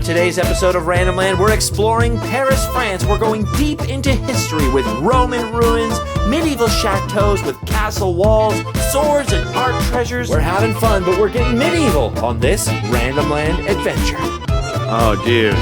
today's episode of Random Land, we're exploring Paris, France. We're going deep into history with Roman ruins, medieval chateaus with castle walls, swords and art treasures. We're having fun, but we're getting medieval on this Random Land adventure. Oh, dude.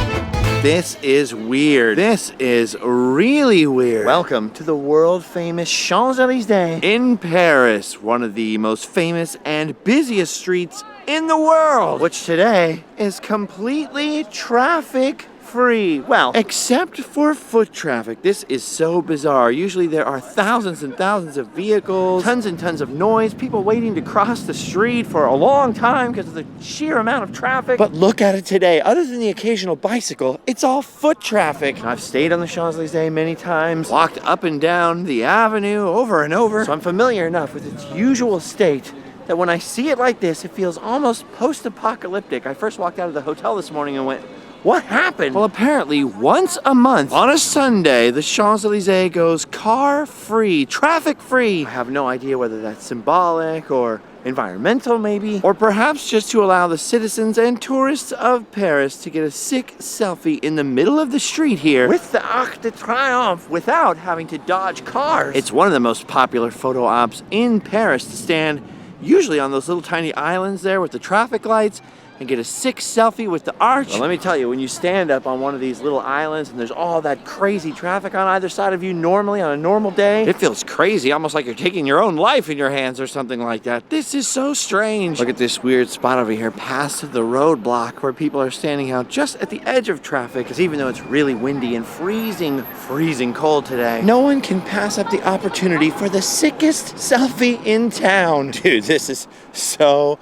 This is weird. This is really weird. Welcome to the world-famous ChampsElysees in Paris, one of the most famous and busiest streets in the world, which today is completely traffic-free. Well, except for foot traffic. This is so bizarre. Usually there are thousands and thousands of vehicles, tons and tons of noise, people waiting to cross the street for a long time because of the sheer amount of traffic. But look at it today. Other than the occasional bicycle, it's all foot traffic. I've stayed on the Champs-Elysees many times, walked up and down the avenue over and over, so I'm familiar enough with its usual state that when I see it like this, it feels almost post-apocalyptic. I first walked out of the hotel this morning and went, what happened? Well, apparently once a month on a Sunday, the Champs-Elysees goes car-free, traffic-free. I have no idea whether that's symbolic or environmental maybe, or perhaps just to allow the citizens and tourists of Paris to get a sick selfie in the middle of the street here with the Arc de Triomphe without having to dodge cars. It's one of the most popular photo ops in Paris to stand usually on those little tiny islands there with the traffic lights and get a sick selfie with the arch. Well, let me tell you, when you stand up on one of these little islands and there's all that crazy traffic on either side of you normally on a normal day, it feels crazy, almost like you're taking your own life in your hands or something like that. This is so strange. Look at this weird spot over here past the roadblock where people are standing out just at the edge of traffic, because even though it's really windy and freezing cold today, no one can pass up the opportunity for the sickest selfie in town. Dude, this is so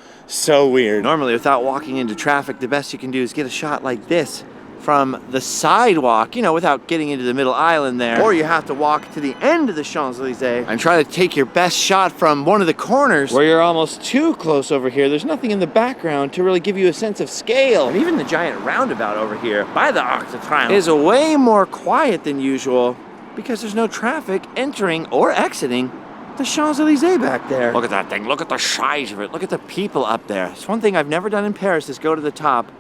weird. Normally, without walking into traffic, the best you can do is get a shot like this from the sidewalk, you know, without getting into the middle island there. Or you have to walk to the end of the Champs-Elysees and try to take your best shot from one of the corners where you're almost too close over here. There's nothing in the background to really give you a sense of scale. And even the giant roundabout over here by the Arc de Triomphe is way more quiet than usual because there's no traffic entering or exiting the Champs-Elysees back there. Look at that thing. Look at the size of it. Look at the people up there. It's one thing I've never done in Paris is go to the top.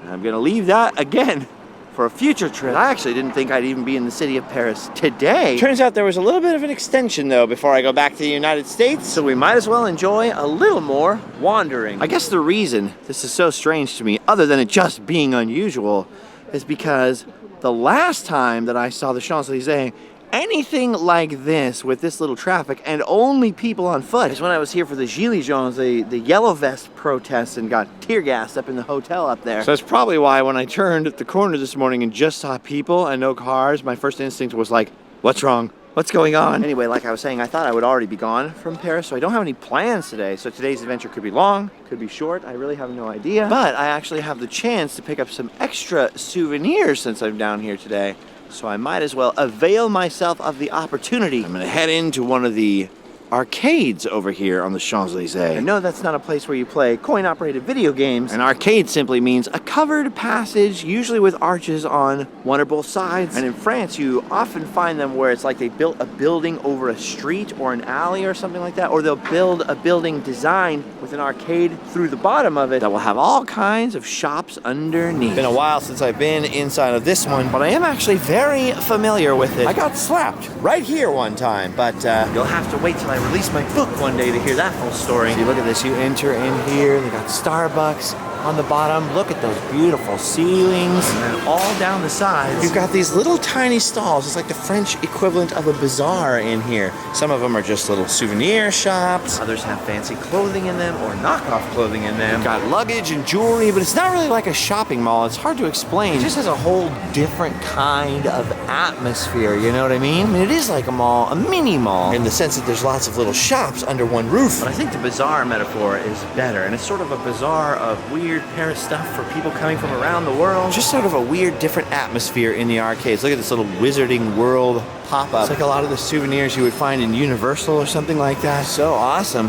And I'm gonna leave that again for a future trip. I actually didn't think I'd even be in the city of Paris today. Turns out there was a little bit of an extension though before I go back to the United States, so we might as well enjoy a little more wandering. I guess the reason this is so strange to me, other than it just being unusual, is because the last time that I saw the Champs-Elysees anything like this with this little traffic and only people on foot is when I was here for the Gilets Jaunes, the yellow vest protests, and got tear gassed up in the hotel up there. So that's probably why when I turned at the corner this morning and just saw people and no cars, my first instinct was like, what's wrong? What's going on? Anyway, like I was saying, I thought I would already be gone from Paris, so I don't have any plans today. So today's adventure could be long, could be short, I really have no idea. But I actually have the chance to pick up some extra souvenirs since I'm down here today. So I might as well avail myself of the opportunity. I'm gonna head into one of the arcades over here on the Champs-Elysees. I know that's not a place where you play coin-operated video games. An arcade simply means a covered passage, usually with arches on one or both sides. And in France, you often find them where it's like they built a building over a street or an alley or something like that, or they'll build a building designed with an arcade through the bottom of it that will have all kinds of shops underneath. It's been a while since I've been inside of this one, but I am actually very familiar with it. I got slapped right here one time, but you'll have to wait till I release my book one day to hear that whole story. See, look at this. You enter in here. They got Starbucks on the bottom. Look at those beautiful ceilings. And then all down the sides, you've got these little tiny stalls. It's like the French equivalent of a bazaar in here. Some of them are just little souvenir shops. Others have fancy clothing in them or knockoff clothing in them. You've got luggage and jewelry, but it's not really like a shopping mall. It's hard to explain. It just has a whole different kind of atmosphere, you know what I mean? I mean, it is like a mall, a mini mall, in the sense that there's lots of little shops under one roof. But I think the bazaar metaphor is better, and it's sort of a bazaar of weird Paris stuff for people coming from around the world. Just sort of a weird, different atmosphere in the arcades. Look at this little Wizarding World pop-up. It's like a lot of the souvenirs you would find in Universal or something like that. So awesome.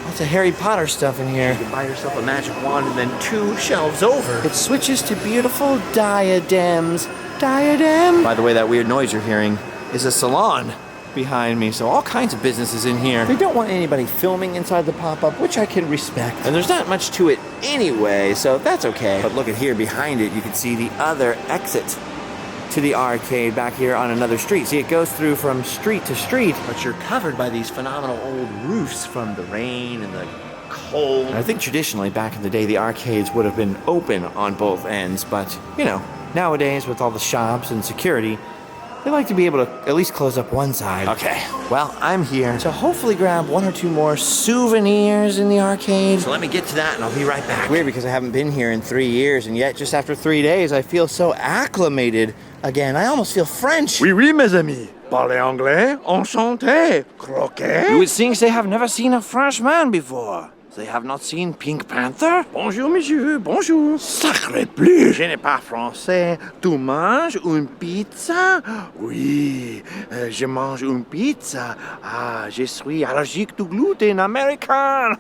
Lots of Harry Potter stuff in here. You can buy yourself a magic wand and then 2 shelves over, it switches to beautiful diadems. Diadem. By the way, that weird noise you're hearing is a salon. behind me, so all kinds of businesses in here. They don't want anybody filming inside the pop-up, which I can respect. And there's not much to it anyway, so that's okay. But look at here behind it, you can see the other exit to the arcade back here on another street. See, it goes through from street to street, but you're covered by these phenomenal old roofs from the rain and the cold. And I think traditionally, back in the day, the arcades would have been open on both ends, but, you know, nowadays with all the shops and security, they like to be able to at least close up one side. Okay, well, I'm here to hopefully grab one or two more souvenirs in the arcade. So let me get to that and I'll be right back. Weird because I haven't been here in 3 years, and yet just after 3 days, I feel so acclimated again. I almost feel French. Oui, oui, mes amis. Parlez anglais, enchanté, croquet. You would think they have never seen a Frenchman before. They have not seen Pink Panther? Bonjour, monsieur, bonjour. Sacré bleu. Je n'ai pas français. Tu manges une pizza? Oui, je mange une pizza. Ah, je suis allergique to gluten American.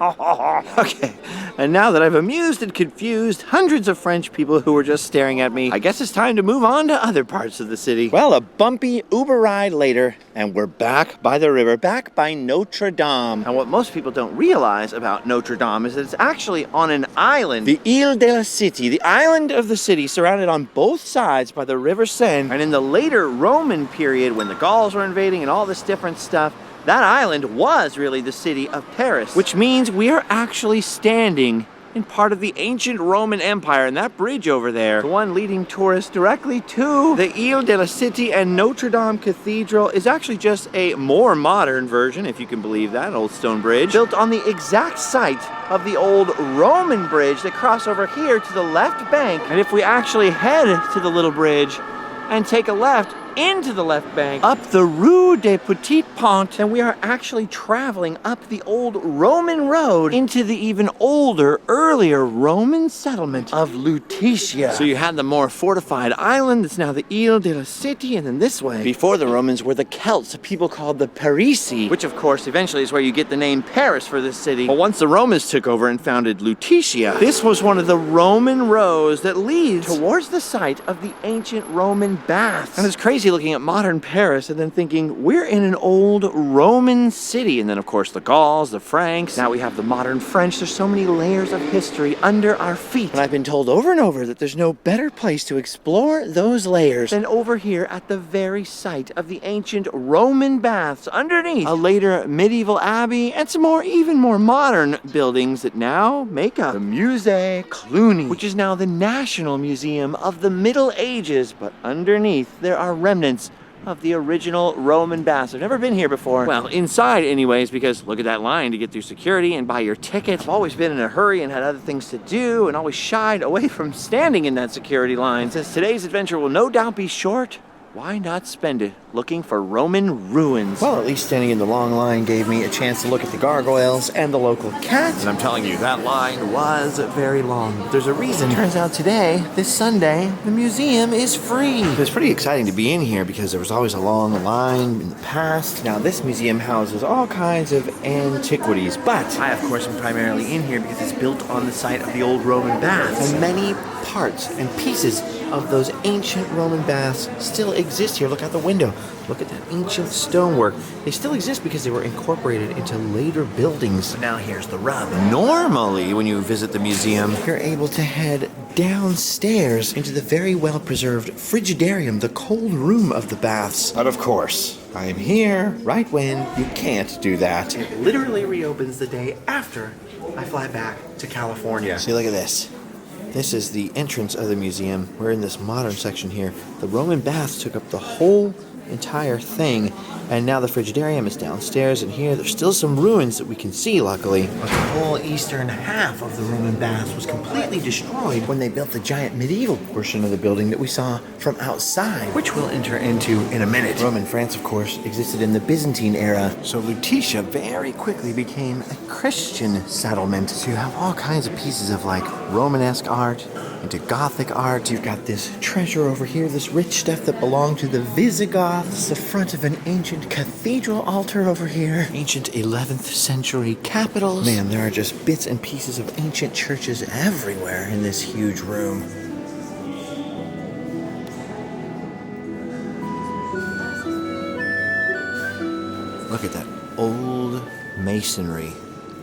Okay, and now that I've amused and confused hundreds of French people who were just staring at me, I guess it's time to move on to other parts of the city. Well, a bumpy Uber ride later, and we're back by the river, back by Notre Dame. And what most people don't realize about Notre Dame is that it's actually on an island, the Île de la Cité, the island of the city, surrounded on both sides by the River Seine. And in the later Roman period, when the Gauls were invading and all this different stuff, that island was really the city of Paris, which means we are actually standing in part of the ancient Roman Empire, and that bridge over there, the one leading tourists directly to the Île de la Cité and Notre Dame Cathedral, is actually just a more modern version, if you can believe that, an old stone bridge, built on the exact site of the old Roman bridge that crossed over here to the left bank. And if we actually head to the little bridge and take a left into the left bank, up the Rue des Petits Ponts, and we are actually traveling up the old Roman road into the even older, earlier Roman settlement of Lutecia. So you had the more fortified island that's now the Île de la Cité, and then this way, before the Romans, were the Celts, a people called the Parisii, which of course eventually is where you get the name Paris for this city. But once the Romans took over and founded Lutecia, this was one of the Roman roads that leads towards the site of the ancient Roman baths. And it's crazy looking at modern Paris and then thinking we're in an old Roman city, and then of course the Gauls, the Franks, now we have the modern French. There's so many layers of history under our feet, and I've been told over and over that there's no better place to explore those layers than over here at the very site of the ancient Roman baths underneath a later medieval abbey and some more, even more modern buildings that now make up the Musée Clooney, which is now the National Museum of the Middle Ages, but underneath there are remnants of the original Roman baths. I've never been here before. Well, inside anyways, because look at that line to get through security and buy your ticket. I've always been in a hurry and had other things to do and always shied away from standing in that security line. Since today's adventure will no doubt be short, why not spend it looking for Roman ruins? Well, at least standing in the long line gave me a chance to look at the gargoyles and the local cat. And I'm telling you, that line was very long. There's a reason. Turns out today, this Sunday, the museum is free. It's pretty exciting to be in here because there was always a long line in the past. Now, this museum houses all kinds of antiquities, but I, of course, am primarily in here because it's built on the site of the old Roman baths. And many parts and pieces of those ancient Roman baths still exist here. Look out the window. Look at that ancient stonework. They still exist because they were incorporated into later buildings. But now here's the rub. Normally, when you visit the museum, you're able to head downstairs into the very well-preserved frigidarium, the cold room of the baths. But of course, I am here right when you can't do that. It literally reopens the day after I fly back to California. See, look at this. This is the entrance of the museum. We're in this modern section here. The Roman baths took up the whole entire thing, and now the frigidarium is downstairs, and here there's still some ruins that we can see, luckily. But the whole eastern half of the Roman baths was completely destroyed when they built the giant medieval portion of the building that we saw from outside, which we'll enter into in a minute. Roman France, of course, existed in the Byzantine era, so Lutecia very quickly became a Christian settlement. So you have all kinds of pieces of like Romanesque art into Gothic art. You've got this treasure over here, this rich stuff that belonged to the Visigoths, the front of an ancient cathedral altar over here, ancient 11th century capitals. Man, there are just bits and pieces of ancient churches everywhere in this huge room. Look at that old masonry,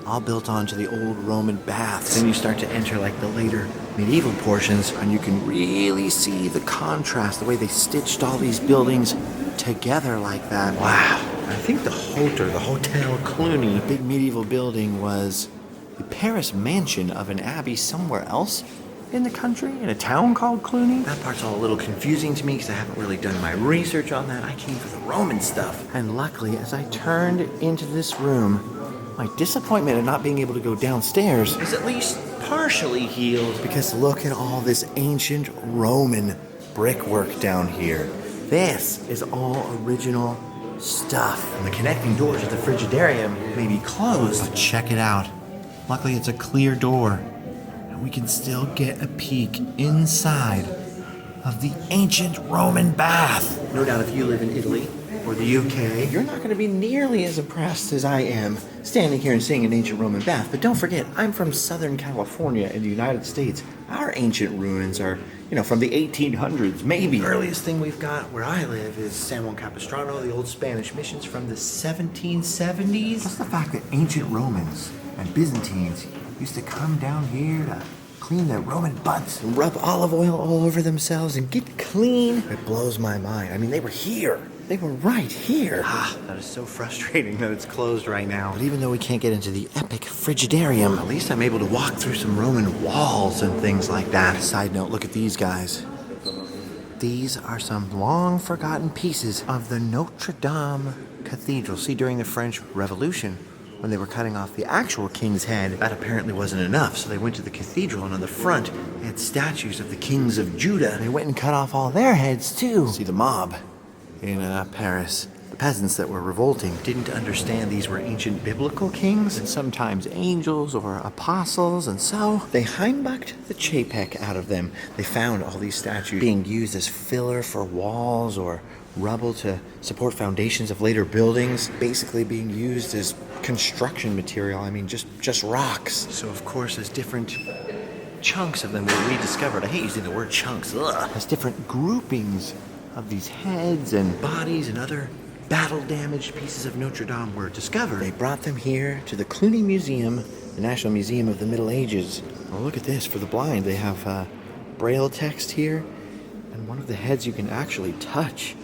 all built onto the old Roman baths. Then you start to enter like the later medieval portions, and you can really see the contrast, the way they stitched all these buildings together like that. Wow. I think the Hotel Clooney, the big medieval building, was the Paris mansion of an abbey somewhere else in the country, in a town called Cluny. That part's all a little confusing to me because I haven't really done my research on that. I came for the Roman stuff. And luckily, as I turned into this room, my disappointment at not being able to go downstairs is at least partially healed, because look at all this ancient Roman brickwork down here. This is all original stuff. And the connecting doors at the Frigidarium may be closed, but check it out. Luckily, it's a clear door, and we can still get a peek inside of the ancient Roman bath. No doubt if you live in Italy or the UK, you're not going to be nearly as impressed as I am standing here and seeing an ancient Roman bath. But don't forget, I'm from Southern California in the United States. Our ancient ruins are, from the 1800s, maybe. The earliest thing we've got where I live is San Juan Capistrano, the old Spanish missions from the 1770s. Plus the fact that ancient Romans and Byzantines used to come down here to clean their Roman butts and rub olive oil all over themselves and get clean. It blows my mind. I mean, they were here. They were right here. That is so frustrating that it's closed right now. But even though we can't get into the epic Frigidarium, at least I'm able to walk through some Roman walls and things like that. Side note, look at these guys. These are some long-forgotten pieces of the Notre Dame Cathedral. See, during the French Revolution, when they were cutting off the actual king's head, that apparently wasn't enough. So they went to the cathedral, and on the front, they had statues of the kings of Judah. They went and cut off all their heads, too. See, the mob in Paris, the peasants that were revolting, didn't understand these were ancient biblical kings, and sometimes angels or apostles, and so they heimbucked the chapek out of them. They found all these statues being used as filler for walls or rubble to support foundations of later buildings, basically being used as construction material. I mean, just rocks. So of course, as different chunks of them were rediscovered, I hate using the word chunks, as different groupings of these heads and bodies and other battle-damaged pieces of Notre Dame were discovered, they brought them here to the Cluny Museum, the National Museum of the Middle Ages. Oh, look at this, for the blind. They have Braille text here, and one of the heads you can actually touch.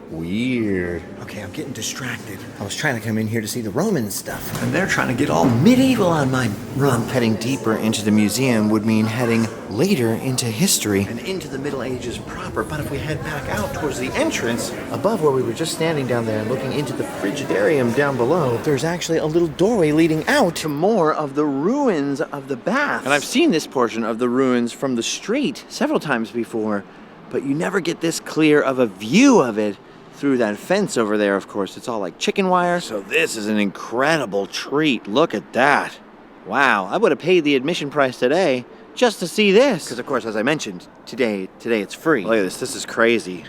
Weird. Okay, I'm getting distracted. I was trying to come in here to see the Roman stuff, and they're trying to get all medieval on my run. Heading deeper into the museum would mean heading later into history and into the Middle Ages proper. But if we head back out towards the entrance, above where we were just standing down there and looking into the Frigidarium down below, there's actually a little doorway leading out to more of the ruins of the baths. And I've seen this portion of the ruins from the street several times before, but you never get this clear of a view of it through that fence over there. Of course, it's all like chicken wire. So this is an incredible treat. Look at that. Wow, I would have paid the admission price today just to see this. Because of course, as I mentioned, today it's free. Look at this, this is crazy.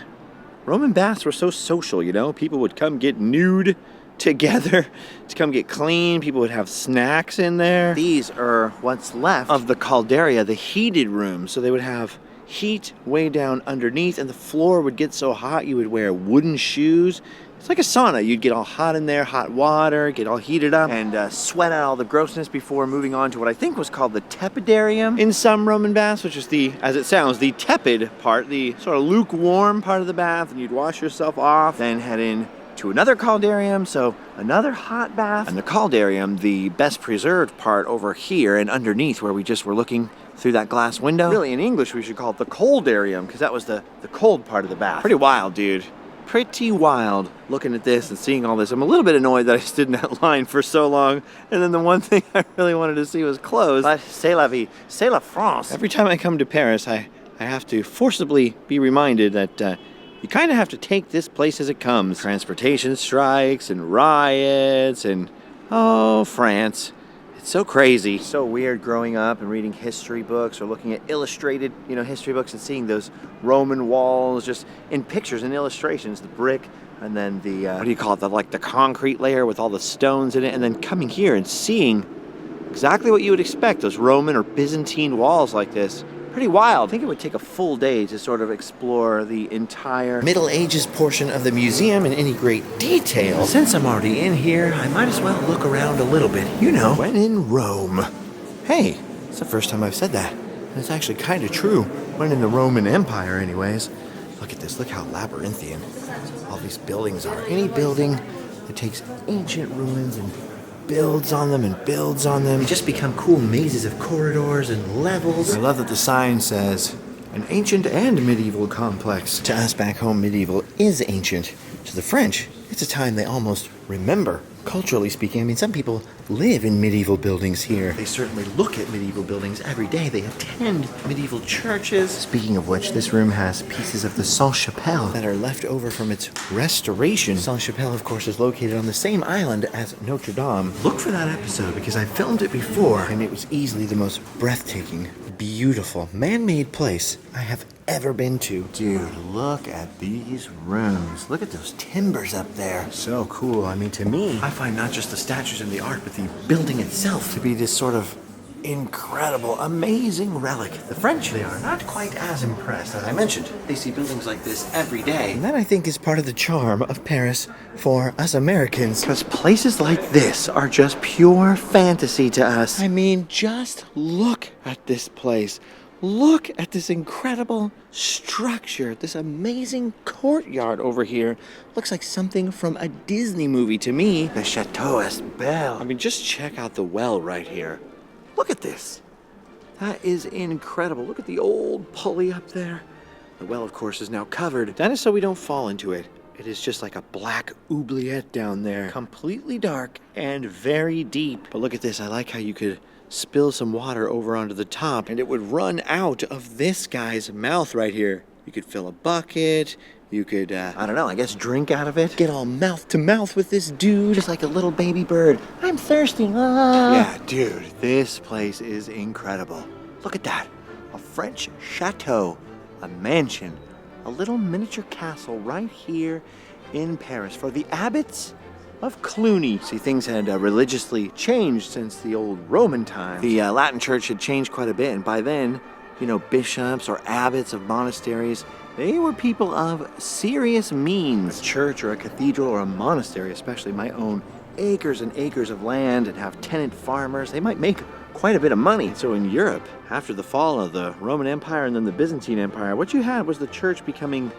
Roman baths were so social, People would come get nude together to come get clean. People would have snacks in there. These are what's left of the calderia, the heated room. So they would have heat way down underneath, and the floor would get so hot you would wear wooden shoes. It's like a sauna. You'd get all hot in there, hot water, get all heated up, and sweat out all the grossness before moving on to what I think was called the tepidarium in some Roman baths, which is the, as it sounds, the tepid part, the sort of lukewarm part of the bath, and you'd wash yourself off, then head in to another caldarium, so another hot bath. And the caldarium, the best preserved part over here and underneath where we just were looking through that glass window. Really, in English, we should call it the coldarium, because that was the cold part of the bath. Pretty wild, dude. Pretty wild looking at this and seeing all this. I'm a little bit annoyed that I stood in that line for so long, and then the one thing I really wanted to see was closed. But c'est la vie, c'est la France. Every time I come to Paris, I have to forcibly be reminded that you kind of have to take this place as it comes. Transportation strikes and riots and, oh, France. It's so crazy. So weird growing up and reading history books or looking at illustrated, history books and seeing those Roman walls just in pictures and illustrations, the brick, and then the, what do you call it, the concrete layer with all the stones in it, and then coming here and seeing exactly what you would expect, those Roman or Byzantine walls like this, Pretty wild. I think it would take a full day to sort of explore the entire Middle Ages portion of the museum in any great detail. Since I'm already in here, I might as well look around a little bit. You know, when in Rome. Hey, it's the first time I've said that. And it's actually kind of true. When in the Roman Empire, anyways. Look at this. Look how labyrinthian all these buildings are. Any building that takes ancient ruins and builds on them and builds on them. They just become cool mazes of corridors and levels. I love that the sign says, an ancient and medieval complex. To us back home, medieval is ancient. To the French, it's a time they almost remember. Culturally speaking, I mean, some people live in medieval buildings here. They certainly look at medieval buildings every day. They attend medieval churches. Speaking of which, this room has pieces of the Sainte-Chapelle that are left over from its restoration. Sainte-Chapelle, of course, is located on the same island as Notre Dame. Look for that episode because I filmed it before, and it was easily the most breathtaking, beautiful, man-made place I have ever been to. Dude, look at these rooms. Look at those timbers up there. So cool. I mean, to me, I find not just the statues and the art, but the building itself to be this sort of incredible, amazing relic. The French, they are not quite as impressed. As I mentioned, they see buildings like this every day. And that, I think, is part of the charm of Paris for us Americans. Because places like this are just pure fantasy to us. I mean, just look at this place. Look at this incredible structure, this amazing courtyard over here. Looks like something from a Disney movie to me. The Chateau is belle. I mean, just check out the well right here. Look at this. That is incredible. Look at the old pulley up there. The well, of course, is now covered. That is so we don't fall into it. It is just like a black oubliette down there. Completely dark and very deep. But look at this. I like how you could spill some water over onto the top and it would run out of this guy's mouth right here. You could fill a bucket. You could, I don't know, I guess drink out of it. Get all mouth to mouth with this dude, just like a little baby bird. I'm thirsty. Ah. Yeah, dude, this place is incredible. Look at that. A French chateau, a mansion, a little miniature castle right here in Paris for the abbots of Clooney. See, things had religiously changed since the old Roman time. The Latin church had changed quite a bit, and by then, you know, bishops or abbots of monasteries, they were people of serious means. A church or a cathedral or a monastery especially might own acres and acres of land and have tenant farmers. They might make quite a bit of money. So in Europe, after the fall of the Roman Empire and then the Byzantine Empire, what you had was the church becoming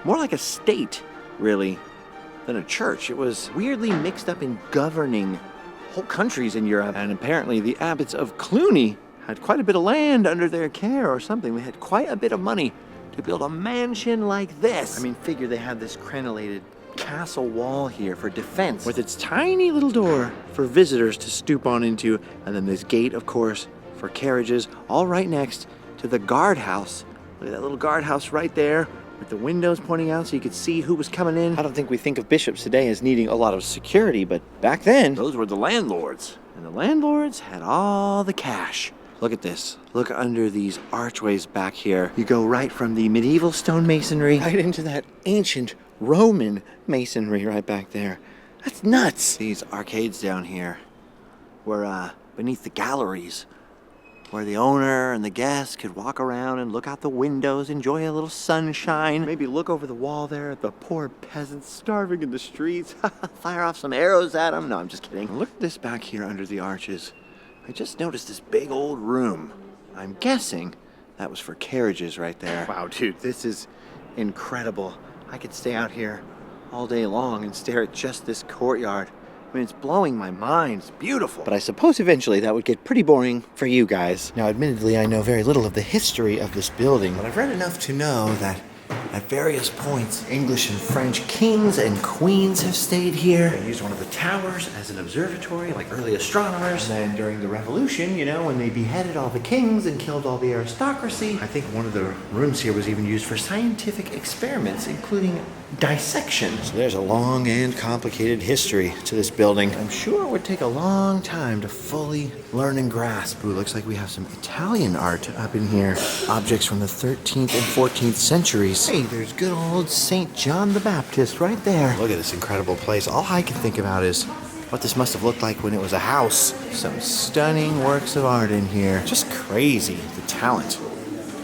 more like a state, really, than a church. It was weirdly mixed up in governing whole countries in Europe. And apparently the abbots of Clooney had quite a bit of land under their care or something. They had quite a bit of money to build a mansion like this. I mean, figure they had this crenellated castle wall here for defense with its tiny little door for visitors to stoop on into, and then this gate, of course, for carriages, all right next to the guardhouse. Look at that little guardhouse right there with the windows pointing out so you could see who was coming in. I don't think we think of bishops today as needing a lot of security, but back then, those were the landlords. And the landlords had all the cash. Look at this. Look under these archways back here. You go right from the medieval stonemasonry right into that ancient Roman masonry right back there. That's nuts. These arcades down here were beneath the galleries where the owner and the guests could walk around and look out the windows, enjoy a little sunshine, maybe look over the wall there at the poor peasants starving in the streets, fire off some arrows at them. No, I'm just kidding. Look at this back here under the arches. I just noticed this big old room. I'm guessing that was for carriages right there. Wow, dude, this is incredible. I could stay out here all day long and stare at just this courtyard. I mean, it's blowing my mind. It's beautiful. But I suppose eventually that would get pretty boring for you guys. Now, admittedly, I know very little of the history of this building, but I've read enough to know that at various points, English and French kings and queens have stayed here. They used one of the towers as an observatory, like early astronomers. And then during the Revolution, you know, when they beheaded all the kings and killed all the aristocracy, I think one of the rooms here was even used for scientific experiments, including dissection. So there's a long and complicated history to this building. I'm sure it would take a long time to fully learn and grasp. Ooh, looks like we have some Italian art up in here. Objects from the 13th and 14th centuries. Hey, there's good old St. John the Baptist right there. Look at this incredible place. All I can think about is what this must have looked like when it was a house. Some stunning works of art in here. Just crazy, the talent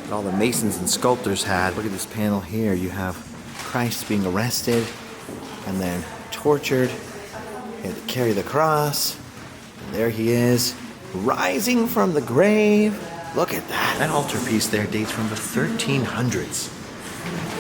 that all the masons and sculptors had. Look at this panel here. You have Christ being arrested and then tortured. He had to carry the cross. And there he is, rising from the grave. Look at that. That altarpiece there dates from the 1300s.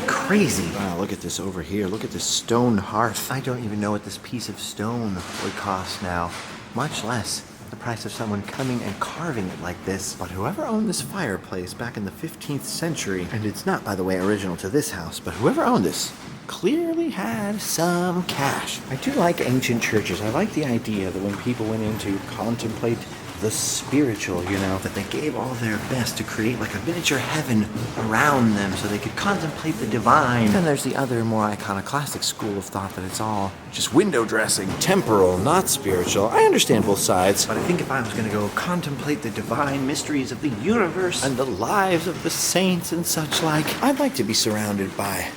Crazy. Wow, look at this over here. Look at this stone hearth. I don't even know what this piece of stone would cost now, much less the price of someone coming and carving it like this. But whoever owned this fireplace back in the 15th century, and it's not, by the way, original to this house, but whoever owned this clearly had some cash. I do like ancient churches. I like the idea that when people went in to contemplate the spiritual, that they gave all their best to create like a miniature heaven around them so they could contemplate the divine. Then there's the other more iconoclastic school of thought that it's all just window dressing, temporal, not spiritual. I understand both sides, but I think if I was going to go contemplate the divine mysteries of the universe and the lives of the saints and such like, I'd like to be surrounded by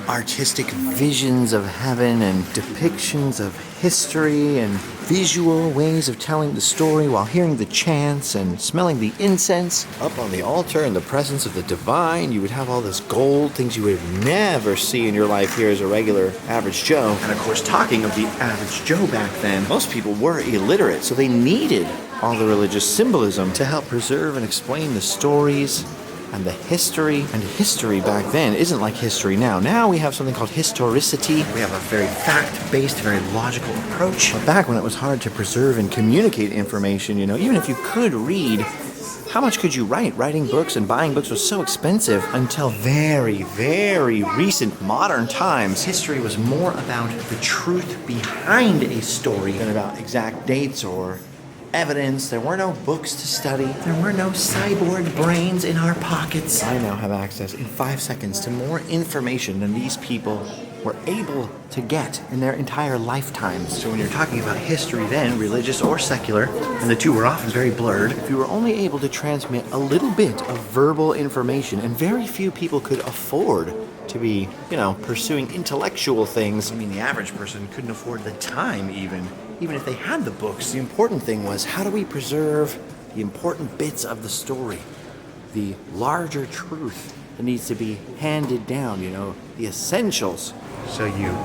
artistic visions of heaven and depictions of history and visual ways of telling the story while hearing the chants and smelling the incense. Up on the altar in the presence of the divine, you would have all this gold, things you would never see in your life here as a regular average Joe. And of course, talking of the average Joe back then, most people were illiterate, so they needed all the religious symbolism to help preserve and explain the stories and the history. And history back then isn't like history now. Now we have something called historicity. We have a very fact-based, very logical approach. But back when it was hard to preserve and communicate information, even if you could read, how much could you write? Writing books and buying books was so expensive until very, very recent modern times. History was more about the truth behind a story than about exact dates or evidence. There were no books to study. There were no cyborg brains in our pockets. I now have access in 5 seconds to more information than these people were able to get in their entire lifetimes. So when you're talking about history then, religious or secular, and the two were often very blurred, if you were only able to transmit a little bit of verbal information, and very few people could afford to be, pursuing intellectual things. The average person couldn't afford the time even if they had the books. The important thing was, how do we preserve the important bits of the story? The larger truth that needs to be handed down, the essentials. So you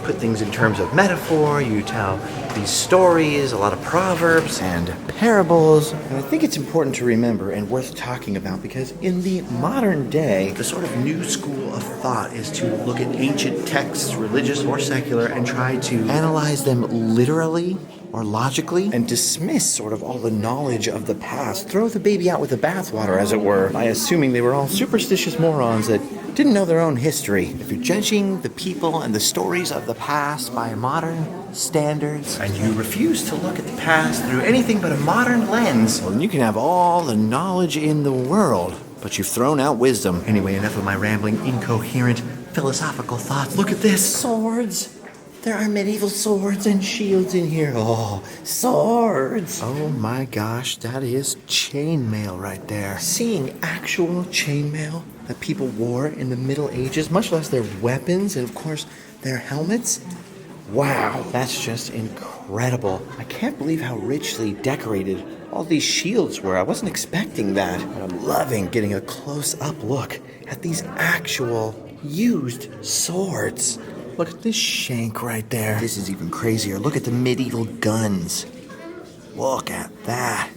put things in terms of metaphor, you tell these stories, a lot of proverbs and parables. And I think it's important to remember and worth talking about because in the modern day, the sort of new school of thought is to look at ancient texts, religious or secular, and try to analyze them literally or logically and dismiss sort of all the knowledge of the past, throw the baby out with the bathwater, as it were, by assuming they were all superstitious morons that didn't know their own history. If you're judging the people and the stories of the past by modern standards, and you refuse to look at the past through anything but a modern lens, well, then you can have all the knowledge in the world, but you've thrown out wisdom. Anyway, enough of my rambling, incoherent, philosophical thoughts. Look at this. Swords. There are medieval swords and shields in here. Oh, swords. Oh my gosh, that is chainmail right there. Seeing actual chainmail that people wore in the Middle Ages, much less their weapons and, of course, their helmets. Wow, that's just incredible. I can't believe how richly decorated all these shields were. I wasn't expecting that. But I'm loving getting a close-up look at these actual used swords. Look at this shank right there. This is even crazier. Look at the medieval guns. Look at that.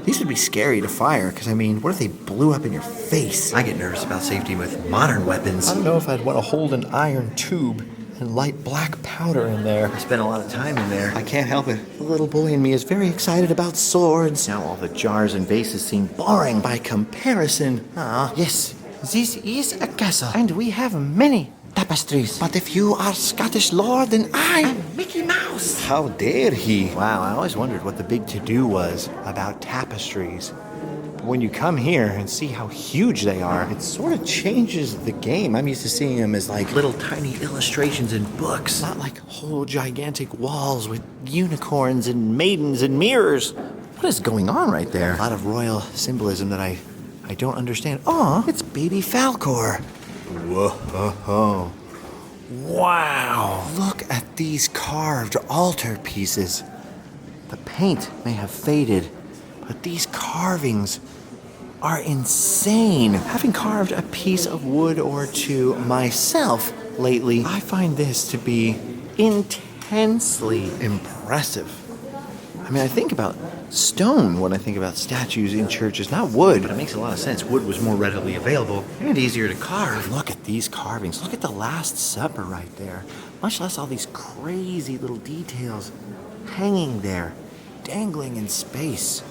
These would be scary to fire, because, what if they blew up in your face? I get nervous about safety with modern weapons. I don't know if I'd want to hold an iron tube and light black powder in there. I spent a lot of time in there. I can't help it. The little boy in me is very excited about swords. Now all the jars and vases seem boring by comparison. Yes, this is a castle, and we have many tapestries. But if you are Scottish lord, then I am Mickey Mouse. How dare he? Wow, I always wondered what the big to-do was about tapestries. But when you come here and see how huge they are, it sort of changes the game. I'm used to seeing them as like little tiny illustrations in books, not like whole gigantic walls with unicorns and maidens and mirrors. What is going on right there? A lot of royal symbolism that I don't understand. Aw, it's baby Falcor. Whoa. Wow. Look at these carved altar pieces. The paint may have faded, but these carvings are insane. Having carved a piece of wood or two myself lately, I find this to be intensely impressive. I mean, I think about stone when I think about statues in churches, not wood. But it makes a lot of sense. Wood was more readily available and easier to carve. Look at these carvings. Look at the Last Supper right there. Much less all these crazy little details hanging there, dangling in space.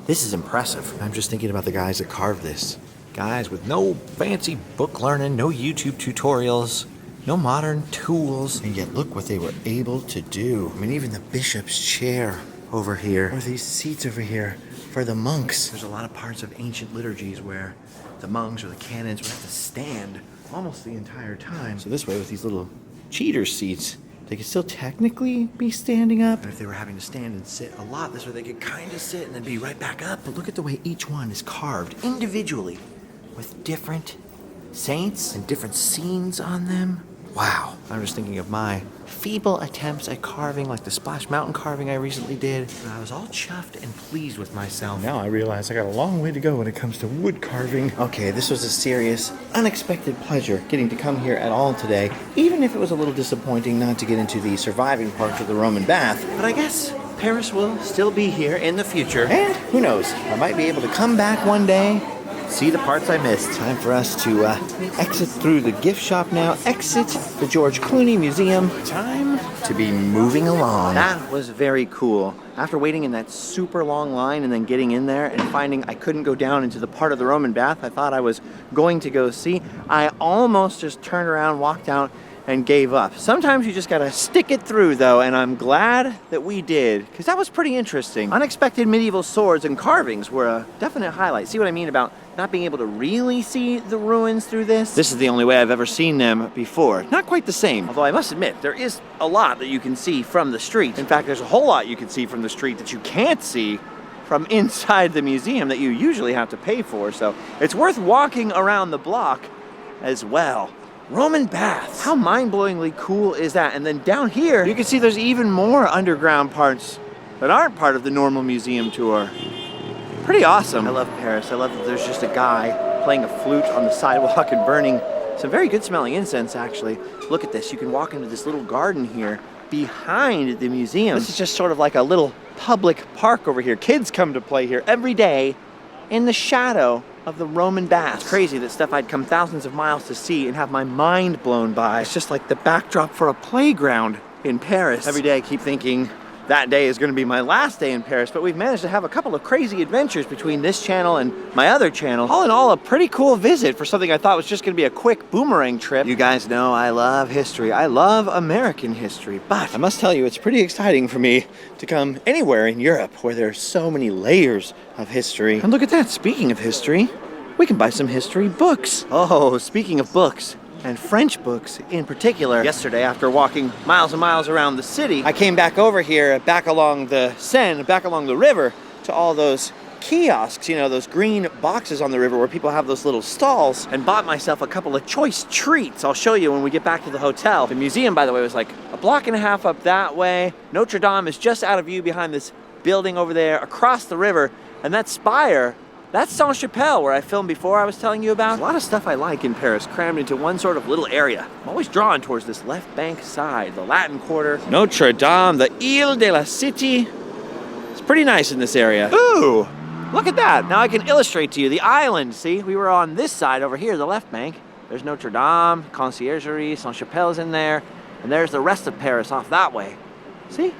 This is impressive. I'm just thinking about the guys that carved this. Guys with no fancy book learning, no YouTube tutorials, no modern tools, and yet look what they were able to do. I mean, even the bishop's chair over here, or these seats over here for the monks. There's a lot of parts of ancient liturgies where the monks or the canons would have to stand almost the entire time. So this way, with these little cheater seats, they could still technically be standing up. And if they were having to stand and sit a lot, this way they could kind of sit and then be right back up. But look at the way each one is carved individually with different saints and different scenes on them. Wow. I'm just thinking of my feeble attempts at carving, like the Splash Mountain carving I recently did. And I was all chuffed and pleased with myself. Now I realize I got a long way to go when it comes to wood carving. Okay, this was a serious, unexpected pleasure getting to come here at all today, even if it was a little disappointing not to get into the surviving parts of the Roman bath. But I guess Paris will still be here in the future. And who knows, I might be able to come back one day, see the parts I missed. Time for us to exit through the gift shop now, exit the George Clooney Museum. Time to be moving along. That was very cool. After waiting in that super long line and then getting in there and finding I couldn't go down into the part of the Roman bath I thought I was going to go see, I almost just turned around, walked out, and gave up. Sometimes you just gotta stick it through though, and I'm glad that we did, because that was pretty interesting. Unexpected medieval swords and carvings were a definite highlight. See what I mean about not being able to really see the ruins through this? This is the only way I've ever seen them before. Not quite the same, although I must admit, there is a lot that you can see from the street. In fact, there's a whole lot you can see from the street that you can't see from inside the museum that you usually have to pay for, so it's worth walking around the block as well. Roman baths. How mind-blowingly cool is that? And then down here, you can see there's even more underground parts that aren't part of the normal museum tour. Pretty awesome. I love Paris. I love that there's just a guy playing a flute on the sidewalk and burning some very good smelling incense, actually. Look at this. You can walk into this little garden here behind the museum. This is just sort of like a little public park over here. Kids come to play here every day in the shadow of the Roman baths. It's crazy that stuff I'd come thousands of miles to see and have my mind blown by. It's just like the backdrop for a playground in Paris. Every day I keep thinking that day is going to be my last day in Paris, but we've managed to have a couple of crazy adventures between this channel and my other channel. All in all, a pretty cool visit for something I thought was just going to be a quick boomerang trip. You guys know I love history. I love American history, but I must tell you, it's pretty exciting for me to come anywhere in Europe where there's so many layers of history. And look at that, speaking of history, we can buy some history books. Oh, speaking of books, and French books in particular. Yesterday, after walking miles and miles around the city, I came back over here, back along the Seine, back along the river, to all those kiosks, you know, those green boxes on the river where people have those little stalls, and bought myself a couple of choice treats. I'll show you when we get back to the hotel. The museum, by the way, was like a block and a half up that way. Notre Dame is just out of view behind this building over there, across the river, and that spire, that's Saint-Chapelle, where I filmed before I was telling you about. There's a lot of stuff I like in Paris crammed into one sort of little area. I'm always drawn towards this left bank side, the Latin Quarter, Notre Dame, the Ile de la Cité. It's pretty nice in this area. Ooh, look at that. Now I can illustrate to you the island. See, we were on this side over here, the left bank. There's Notre Dame, Conciergerie, Saint-Chapelle's in there, and there's the rest of Paris off that way. See?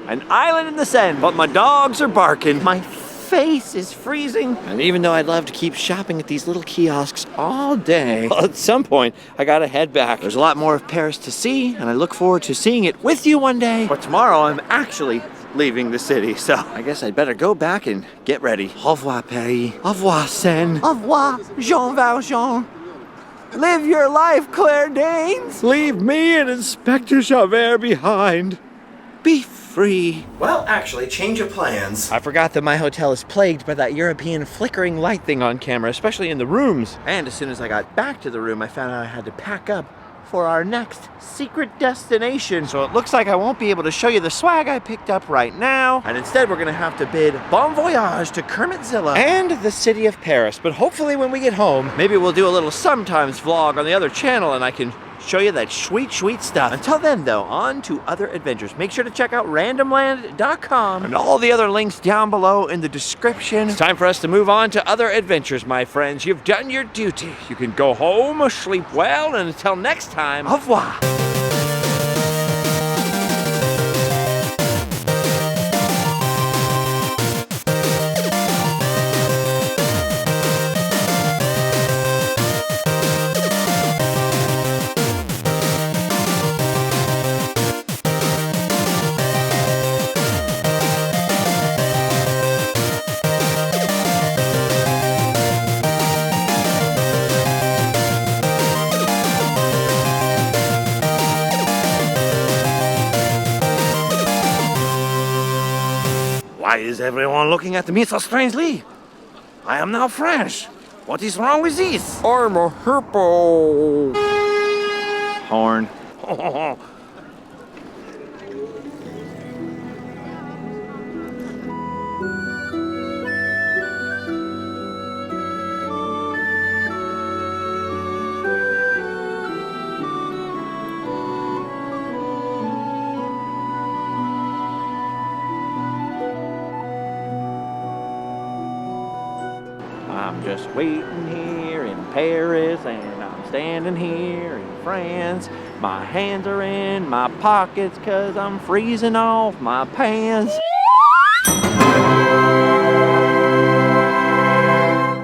An island in the Seine, but my dogs are barking. My face is freezing. And even though I'd love to keep shopping at these little kiosks all day, well, at some point I gotta head back. There's a lot more of Paris to see, and I look forward to seeing it with you one day. But tomorrow I'm actually leaving the city, so I guess I'd better go back and get ready. Au revoir, Paris. Au revoir, Seine. Au revoir, Jean Valjean. Live your life, Claire Danes. Leave me and Inspector Javert behind. Be free. Well, actually, change of plans. I forgot that my hotel is plagued by that European flickering light thing on camera, especially in the rooms. And as soon as I got back to the room, I found out I had to pack up for our next secret destination. So it looks like I won't be able to show you the swag I picked up right now. And instead we're gonna have to bid bon voyage to Kermitzilla and the city of Paris. But hopefully when we get home, maybe we'll do a little sometimes vlog on the other channel and I can show you that sweet, sweet stuff. Until then though, on to other adventures. Make sure to check out randomland.com and all the other links down below in the description. It's time for us to move on to other adventures, my friends. You've done your duty. You can go home, sleep well, and until next time, au revoir. Why is everyone looking at me so strangely? I am now French. What is wrong with this? I'm a hippo. Horn. I'm just waiting here in Paris and I'm standing here in France. My hands are in my pockets 'cause I'm freezing off my pants.